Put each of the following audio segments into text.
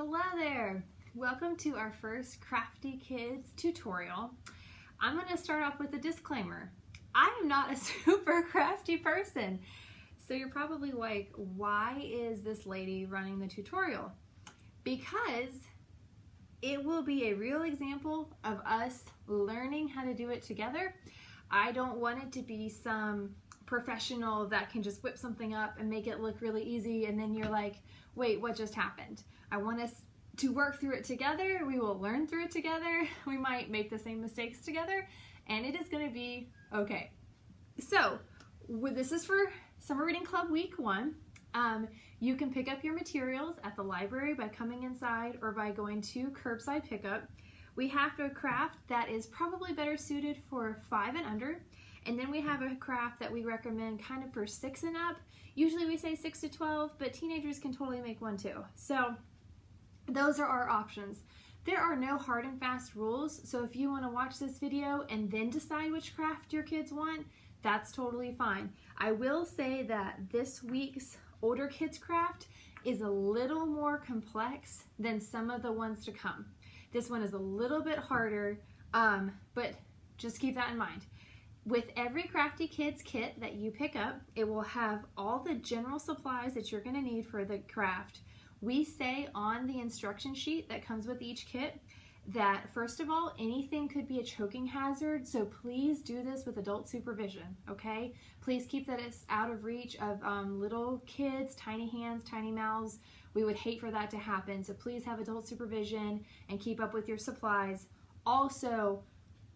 Hello there! Welcome to our first Crafty Kids tutorial. I'm going to start off with a disclaimer. I am not a super crafty person. So you're probably like, why is this lady running the tutorial? Because it will be a real example of us learning how to do it together. I don't want it to be some professional that can just whip something up and make it look really easy and then you're like, wait, what just happened? I want us to work through it together. We will learn through it together. We might make the same mistakes together and it is going to be okay. So this is for Summer Reading Club Week 1. You can pick up your materials at the library by coming inside or by going to curbside pickup. We have a craft that is probably better suited for 5 and under. And then we have a craft that we recommend kind of for 6 and up. Usually we say 6 to 12, but teenagers can totally make one too. So those are our options. There are no hard and fast rules, so if you want to watch this video and then decide which craft your kids want, that's totally fine. I will say that this week's older kids craft is a little more complex than some of the ones to come. This one is a little bit harder, but just keep that in mind. With every Crafty Kids kit that you pick up, it will have all the general supplies that you're going to need for the craft. We say on the instruction sheet that comes with each kit that, first of all, anything could be a choking hazard, so please do this with adult supervision, okay? Please keep that out of reach of little kids, tiny hands, tiny mouths. We would hate for that to happen, so please have adult supervision and keep up with your supplies. Also,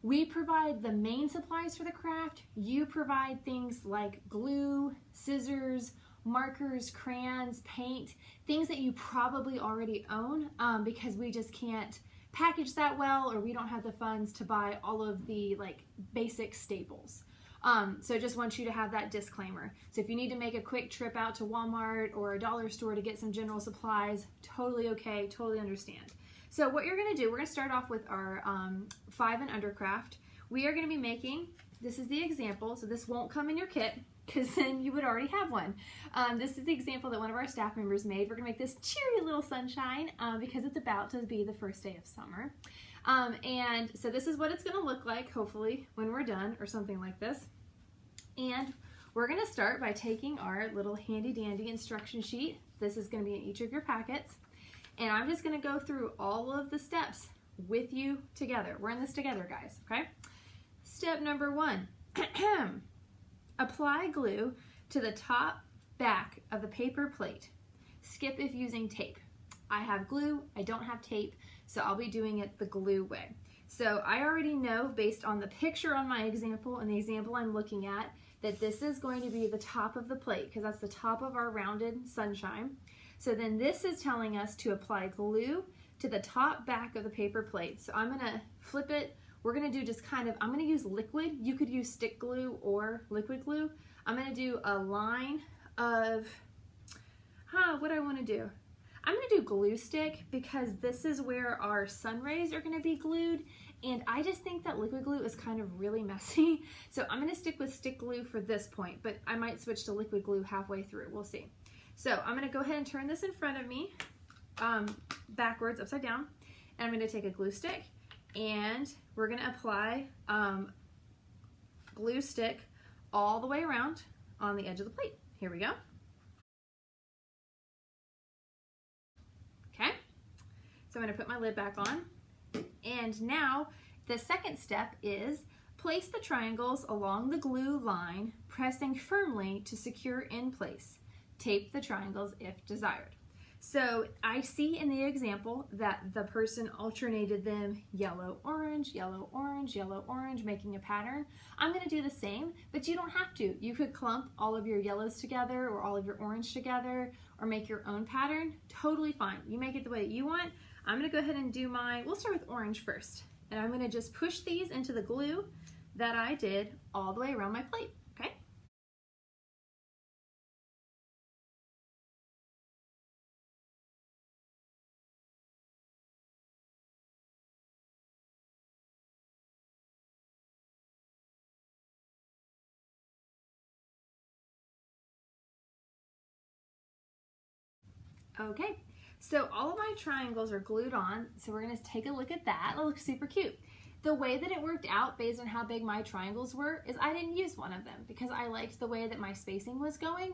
we provide the main supplies for the craft. You provide things like glue, scissors, markers, crayons, paint, things that you probably already own because we just can't package that well, or we don't have the funds to buy all of the basic staples. So I just want you to have that disclaimer. So if you need to make a quick trip out to Walmart or a dollar store to get some general supplies, totally okay, totally understand. So what you're going to do, we're going to start off with our 5 and under craft. We are going to be making, this is the example, so this won't come in your kit because then you would already have one. This is the example that one of our staff members made. We're going to make this cheery little sunshine because it's about to be the first day of summer. And so this is what it's going to look like, hopefully, when we're done or something like this. And we're going to start by taking our little handy dandy instruction sheet. This is going to be in each of your packets. And I'm just going to go through all of the steps with you together. We're in this together, guys, okay? Step number 1, apply glue to the top back of the paper plate. Skip if using tape. I have glue, I don't have tape, so I'll be doing it the glue way. So I already know, based on the picture on my example and the example I'm looking at, that this is going to be the top of the plate because that's the top of our rounded sunshine. So then this is telling us to apply glue to the top back of the paper plate. So I'm going to flip it. We're going to do just kind of, I'm going to use liquid. You could use stick glue or liquid glue. I'm going to do a line of, what do I want to do? I'm going to do glue stick because this is where our sun rays are going to be glued. And I just think that liquid glue is kind of really messy. So I'm going to stick with stick glue for this point, but I might switch to liquid glue halfway through. We'll see. So I'm going to go ahead and turn this in front of me, backwards, upside down, and I'm going to take a glue stick and we're going to apply glue stick all the way around on the edge of the plate. Here we go. Okay, so I'm going to put my lid back on, and now the second step is place the triangles along the glue line, pressing firmly to secure in place. Tape the triangles if desired. So I see in the example that the person alternated them yellow, orange, yellow, orange, yellow, orange, making a pattern. I'm going to do the same, but you don't have to. You could clump all of your yellows together or all of your orange together or make your own pattern. Totally fine. You make it the way you want. I'm going to go ahead and do mine. We'll start with orange first. And I'm going to just push these into the glue that I did all the way around my plate. Okay? Okay, So all of my triangles are glued on, so we're gonna take a look at that. It looks super cute. The way that it worked out based on how big my triangles were is I didn't use one of them because I liked the way that my spacing was going.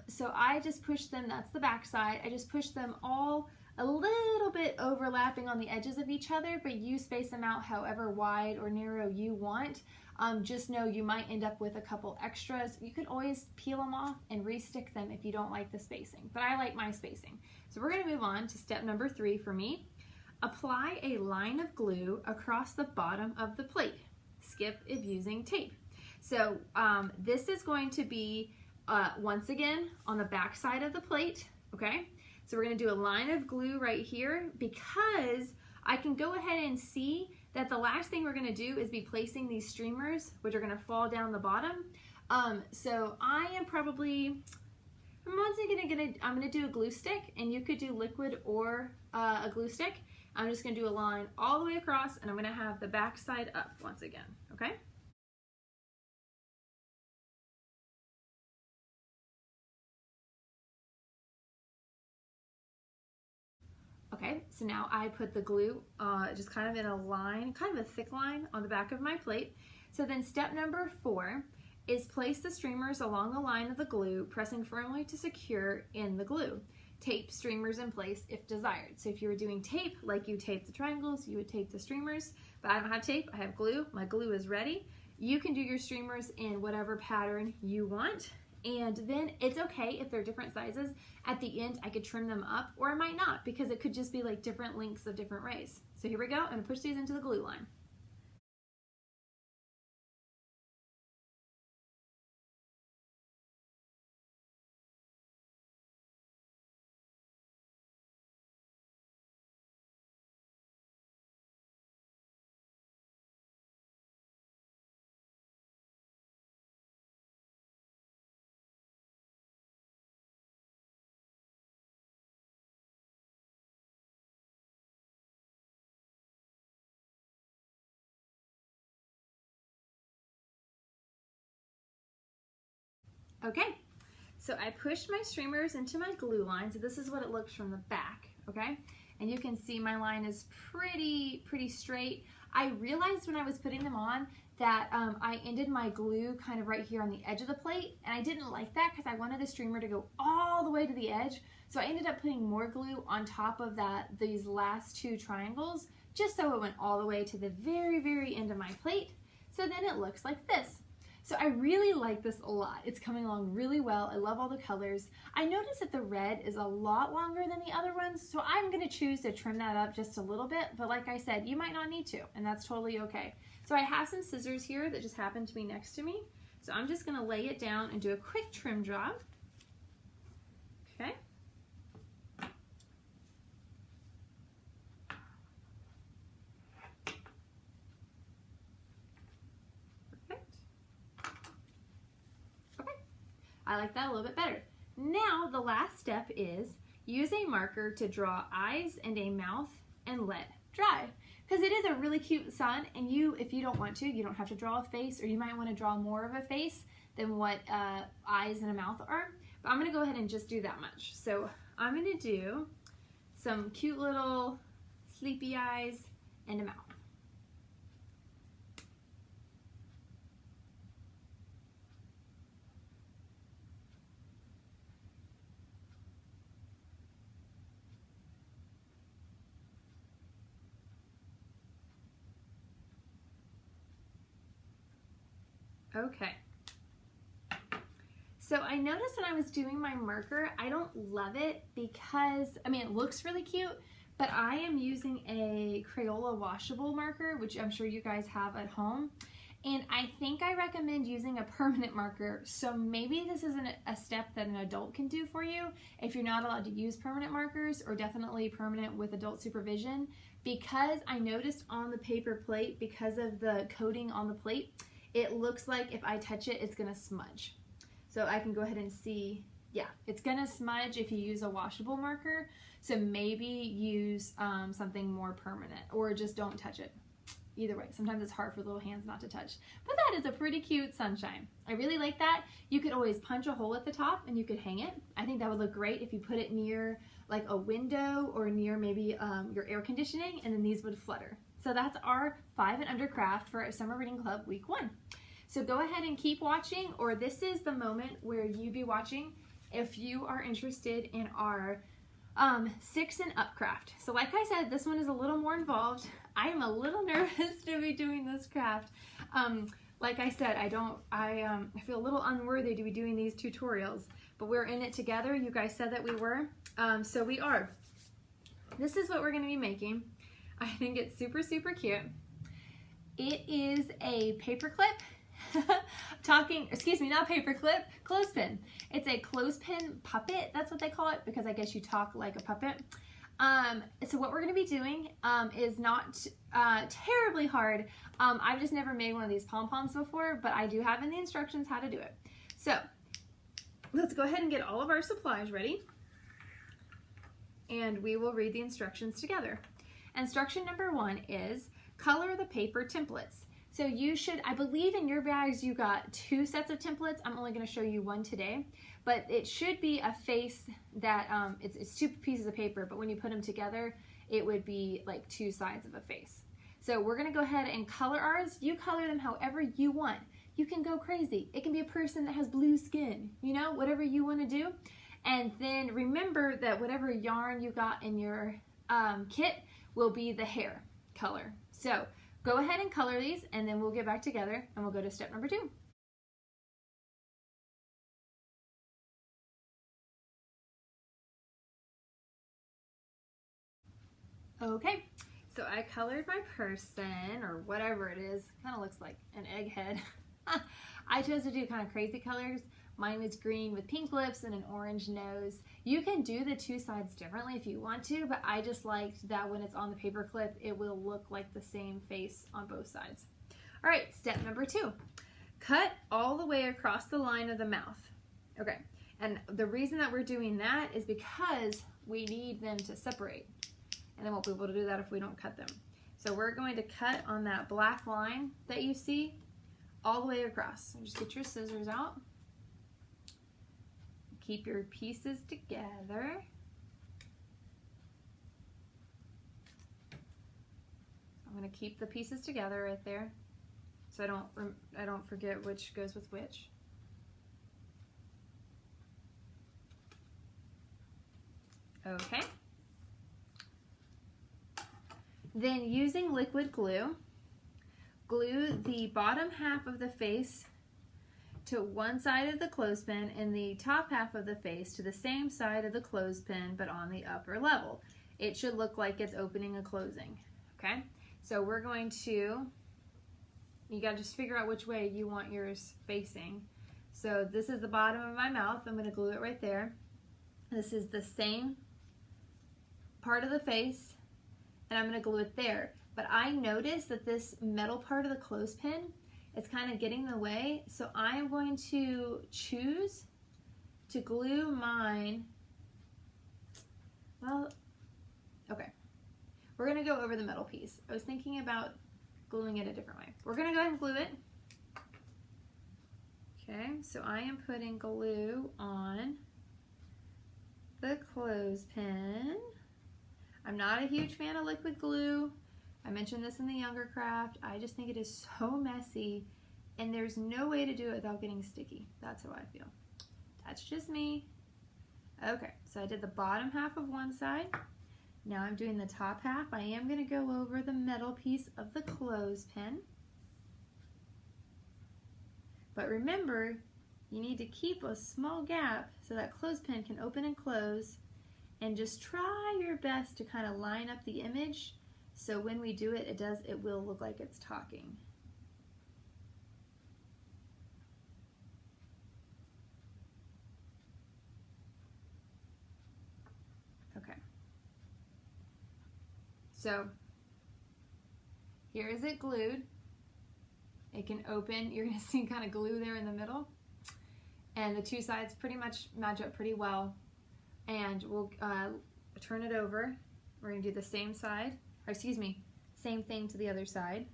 So I just pushed them, that's the back side, I just pushed them all a little bit overlapping on the edges of each other, but you space them out however wide or narrow you want. Just know you might end up with a couple extras. You can always peel them off and re-stick them if you don't like the spacing, but I like my spacing. So we're gonna move on to step number 3 for me. Apply a line of glue across the bottom of the plate. Skip if using tape. So this is going to be, once again, on the back side of the plate, okay? So we're gonna do a line of glue right here because I can go ahead and see that the last thing we're gonna do is be placing these streamers, which are gonna fall down the bottom. So I am probably, I'm gonna do a glue stick, and you could do liquid or a glue stick. I'm just gonna do a line all the way across, and I'm gonna have the back side up once again, okay? Okay, so now I put the glue just kind of in a line, kind of a thick line on the back of my plate. So then step number 4 is place the streamers along the line of the glue, pressing firmly to secure in the glue. Tape streamers in place if desired. So if you were doing tape, like you tape the triangles, you would tape the streamers, but I don't have tape, I have glue. My glue is ready. You can do your streamers in whatever pattern you want. And then it's okay if they're different sizes. At the end, I could trim them up, or I might not, because it could just be like different lengths of different rays. So here we go, I'm gonna push these into the glue line. Okay, so I pushed my streamers into my glue line. So this is what it looks from the back, okay? And you can see my line is pretty straight. I realized when I was putting them on that I ended my glue kind of right here on the edge of the plate, and I didn't like that because I wanted the streamer to go all the way to the edge. So I ended up putting more glue on top of these last 2 triangles, just so it went all the way to the very end of my plate. So then it looks like this. So I really like this a lot. It's coming along really well. I love all the colors. I noticed that the red is a lot longer than the other ones, so I'm gonna choose to trim that up just a little bit, but like I said, you might not need to, and that's totally okay. So I have some scissors here that just happen to be next to me, so I'm just gonna lay it down and do a quick trim job. Okay. I like that a little bit better. Now the last step is use a marker to draw eyes and a mouth and let dry. Because it is a really cute sun, and if you don't want to, you don't have to draw a face, or you might want to draw more of a face than what eyes and a mouth are. But I'm going to go ahead and just do that much. So I'm going to do some cute little sleepy eyes and a mouth. Okay. So I noticed when I was doing my marker, I don't love it because, I mean, it looks really cute, but I am using a Crayola washable marker, which I'm sure you guys have at home. And I think I recommend using a permanent marker. So maybe this isn't a step that an adult can do for you if you're not allowed to use permanent markers, or definitely permanent with adult supervision, because I noticed on the paper plate, because of the coating on the plate, it looks like if I touch it, it's gonna smudge. So I can go ahead and see, yeah, it's gonna smudge if you use a washable marker. So maybe use something more permanent, or just don't touch it. Either way, sometimes it's hard for little hands not to touch. But that is a pretty cute sunshine. I really like that. You could always punch a hole at the top and you could hang it. I think that would look great if you put it near like a window or near maybe your air conditioning, and then these would flutter. So that's our 5 and under craft for our Summer Reading Club week 1. So go ahead and keep watching, or this is the moment where you be watching if you are interested in our 6 and up craft. So like I said, this one is a little more involved. I am a little nervous to be doing this craft. Like I said, I feel a little unworthy to be doing these tutorials, but we're in it together. You guys said that we were, so we are. This is what we're going to be making. I think it's super, super cute. It is a paperclip. Not paperclip, clothespin. It's a clothespin puppet. That's what they call it, because I guess you talk like a puppet. So what we're going to be doing is not terribly hard. I've just never made one of these pom-poms before, but I do have in the instructions how to do it. So let's go ahead and get all of our supplies ready, and we will read the instructions together. Instruction number 1 is color the paper templates. So you should, I believe in your bags you got 2 sets of templates. I'm only going to show you one today, but it should be a face that, it's 2 pieces of paper, but when you put them together, it would be like 2 sides of a face. So we're going to go ahead and color ours. You color them however you want. You can go crazy. It can be a person that has blue skin, you know, whatever you want to do. And then remember that whatever yarn you got in your kit will be the hair color. So go ahead and color these, and then we'll get back together and we'll go to step number 2. Okay, so I colored my person, or whatever it is. Kind of looks like an egghead. I chose to do kind of crazy colors. Mine is green with pink lips and an orange nose. You can do the 2 sides differently if you want to, but I just liked that when it's on the paper clip, it will look like the same face on both sides. All right, step number 2. Cut all the way across the line of the mouth. Okay, and the reason that we're doing that is because we need them to separate, and then we'll be able to do that if we don't cut them. So we're going to cut on that black line that you see all the way across. So just get your scissors out. Keep your pieces together. I'm going to keep the pieces together right there, so I don't forget which goes with which. Okay. Then using liquid glue, glue the bottom half of the face to one side of the clothespin and the top half of the face to the same side of the clothespin, but on the upper level. It should look like it's opening and closing. Okay, so we're going to, you gotta just figure out which way you want yours facing. So this is the bottom of my mouth. I'm gonna glue it right there. This is the same part of the face, and I'm gonna glue it there. But I noticed that this metal part of the clothespin, it's kind of getting in the way, so I am going to choose to glue mine, well, okay. We're gonna go over the metal piece. I was thinking about gluing it a different way. We're gonna go ahead and glue it. Okay, so I am putting glue on the clothespin. I'm not a huge fan of liquid glue. I mentioned this in the younger craft. I just think it is so messy, and there's no way to do it without getting sticky. That's how I feel. That's just me. Okay, so I did the bottom half of one side. Now I'm doing the top half. I am going to go over the metal piece of the clothespin. But remember, you need to keep a small gap so that clothespin can open and close, and just try your best to kind of line up the image. So when we do it, it will look like it's talking. Okay. So here is it glued. It can open. You're going to see kind of glue there in the middle. And the 2 sides pretty much match up pretty well. And we'll turn it over. We're going to do the same side. Or excuse me, same thing to the other side.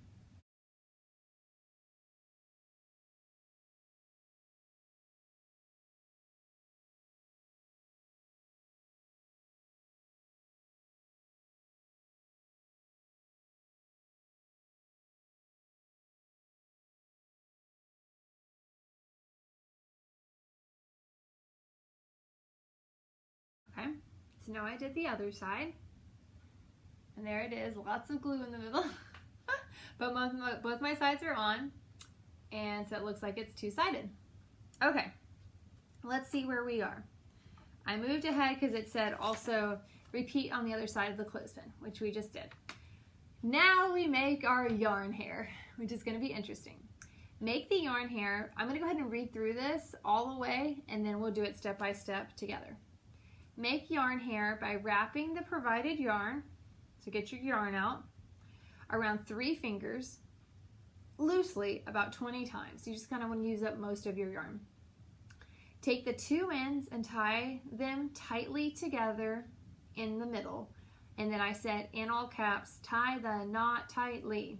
So now I did the other side. And there it is, lots of glue in the middle. But both my sides are on. And so it looks like it's two-sided. Okay, let's see where we are. I moved ahead because it said also repeat on the other side of the clothespin, which we just did. Now we make our yarn hair, which is going to be interesting. Make the yarn hair. I'm going to go ahead and read through this all the way, and then we'll do it step by step together. Make yarn hair by wrapping the provided yarn, so get your yarn out, around 3 fingers, loosely about 20 times. You just kind of want to use up most of your yarn. Take the 2 ends and tie them tightly together in the middle. And then I said in all caps, tie the knot tightly.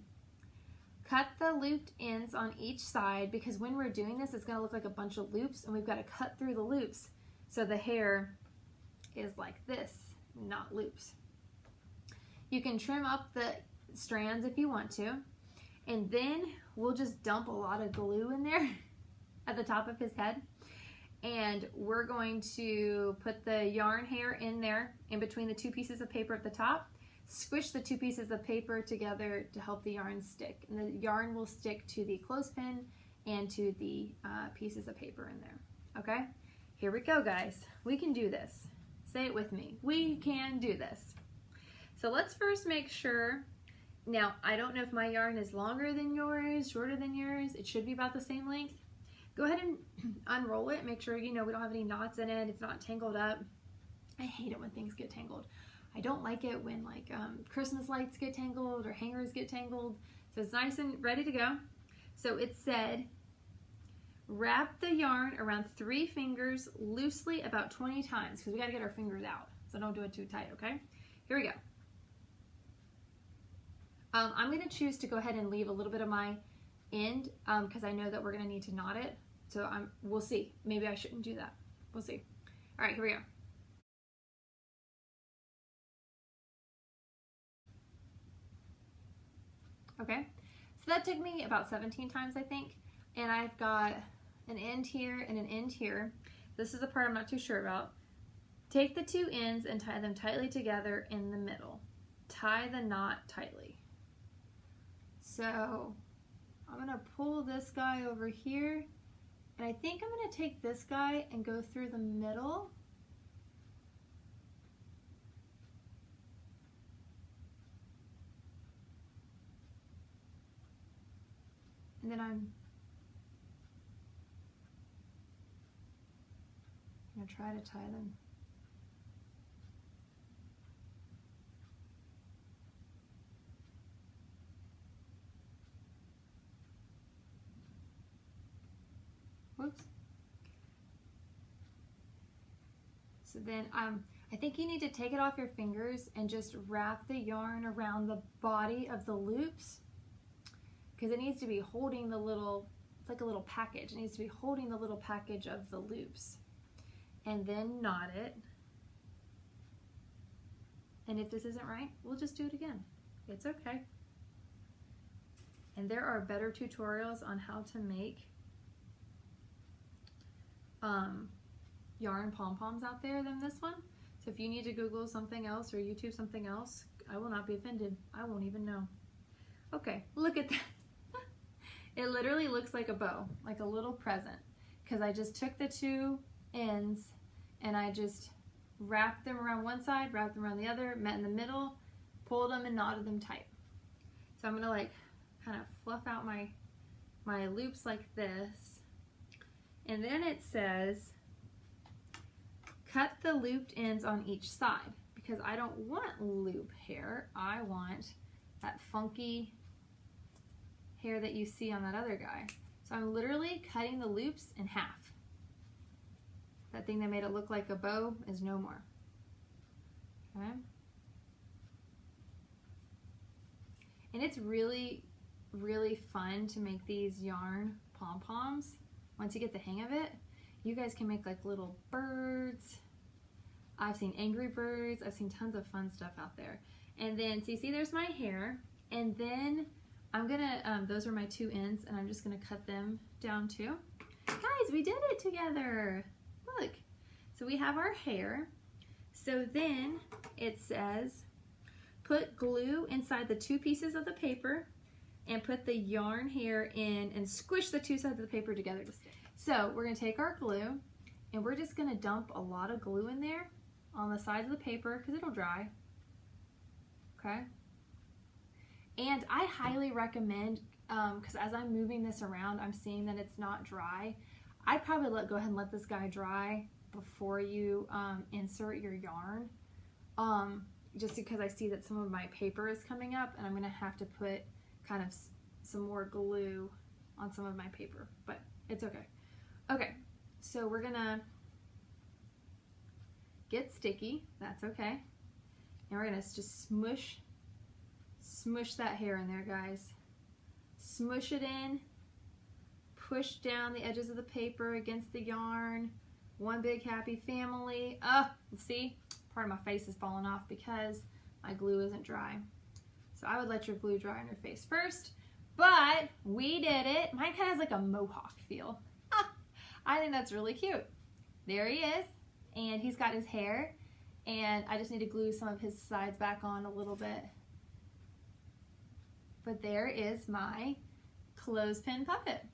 Cut the looped ends on each side, because when we're doing this, it's going to look like a bunch of loops, and we've got to cut through the loops so the hair is like this, not loops. You can trim up the strands if you want to, and then we'll just dump a lot of glue in there at the top of his head, and we're going to put the yarn hair in there in between the 2 pieces of paper at the top. Squish the 2 pieces of paper together to help the yarn stick, and the yarn will stick to the clothespin and to the pieces of paper in there. Okay, here we go, guys. We can do this. Say it with me. We can do this. So let's first make sure. Now, I don't know if my yarn is longer than yours, shorter than yours. It should be about the same length. Go ahead and unroll it. Make sure we don't have any knots in it. It's not tangled up. I hate it when things get tangled. I don't like it when Christmas lights get tangled or hangers get tangled. So it's nice and ready to go. So it said, wrap the yarn around 3 fingers loosely about 20 times, because we got to get our fingers out. So don't do it too tight, okay? Here we go. I'm going to choose to go ahead and leave a little bit of my end because I know that we're going to need to knot it. So we'll see. Maybe I shouldn't do that. We'll see. All right, here we go. Okay, so that took me about 17 times, I think. And I've got an end here and an end here. This is the part I'm not too sure about. Take the 2 ends and tie them tightly together in the middle. Tie the knot tightly. So I'm going to pull this guy over here, and I think I'm going to take this guy and go through the middle. And then I'm going to try to tie them. Whoops. So then I think you need to take it off your fingers and just wrap the yarn around the body of the loops, because it needs to be holding the little, it's like a little package. It needs to be holding the little package of the loops. And then knot it. And if this isn't right, we'll just do it again. It's okay. And there are better tutorials on how to make yarn pom-poms out there than this one. So if you need to Google something else or YouTube something else, I will not be offended. I won't even know. Okay, look at that. It literally looks like a bow, like a little present, because I just took the 2 ends and I just wrapped them around one side, wrapped them around the other, met in the middle, pulled them and knotted them tight. So I'm gonna kind of fluff out my loops like this. And then it says, cut the looped ends on each side, because I don't want loop hair. I want that funky hair that you see on that other guy. So I'm literally cutting the loops in half. That thing that made it look like a bow is no more. Okay. And it's really, really fun to make these yarn pom-poms. Once you get the hang of it, you guys can make like little birds. I've seen angry birds. I've seen tons of fun stuff out there. And then, so you see there's my hair. And then I'm gonna, those are my 2 ends, and I'm just gonna cut them down too. Guys, we did it together. Look. So we have our hair. So then it says, put glue inside the 2 pieces of the paper and put the yarn hair in and squish the 2 sides of the paper together to stick. So we're going to take our glue and we're just going to dump a lot of glue in there on the sides of the paper because it'll dry. Okay? And I highly recommend, because as I'm moving this around, I'm seeing that it's not dry. I'd probably go ahead and let this guy dry before you insert your yarn. Just because I see that some of my paper is coming up and I'm going to have to put kind of some more glue on some of my paper, but it's okay. Okay, so we're going to get sticky. That's okay. And we're going to just smush that hair in there, guys. Smush it in. Push down the edges of the paper against the yarn. One big happy family. See? Part of my face is falling off because my glue isn't dry. So I would let your glue dry on your face first, but we did it. Mine kind of has like a mohawk feel. I think that's really cute. There he is, and he's got his hair, and I just need to glue some of his sides back on a little bit. But there is my Clothespin Puppet.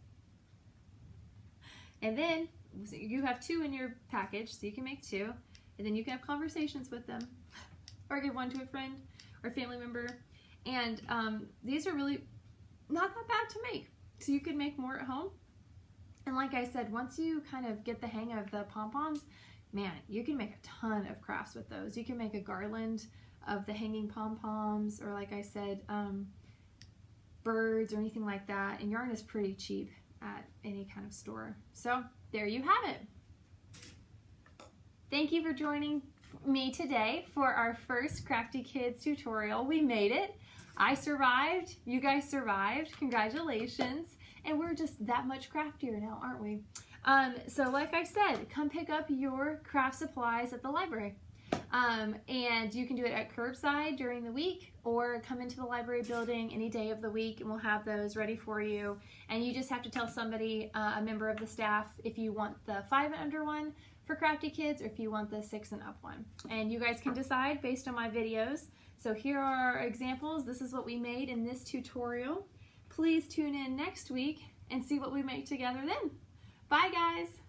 And then you have 2 in your package, so you can make 2. And then you can have conversations with them or give one to a friend or family member. And these are really not that bad to make. So you can make more at home. And like I said, once you kind of get the hang of the pom-poms, man, you can make a ton of crafts with those. You can make a garland of the hanging pom-poms, or like I said, birds or anything like that. And yarn is pretty cheap at any kind of store. So there you have it. Thank you for joining me today for our first Crafty Kids tutorial. We made it. I survived. You guys survived. Congratulations. And we're just that much craftier now, aren't we? So like I said, come pick up your craft supplies at the library. And you can do it at curbside during the week, or come into the library building any day of the week and we'll have those ready for you. And you just have to tell somebody, a member of the staff, if you want the 5 and under one for Crafty Kids, or if you want the 6 and up one. And you guys can decide based on my videos. So here are our examples. This is what we made in this tutorial. Please tune in next week and see what we make together then. Bye guys!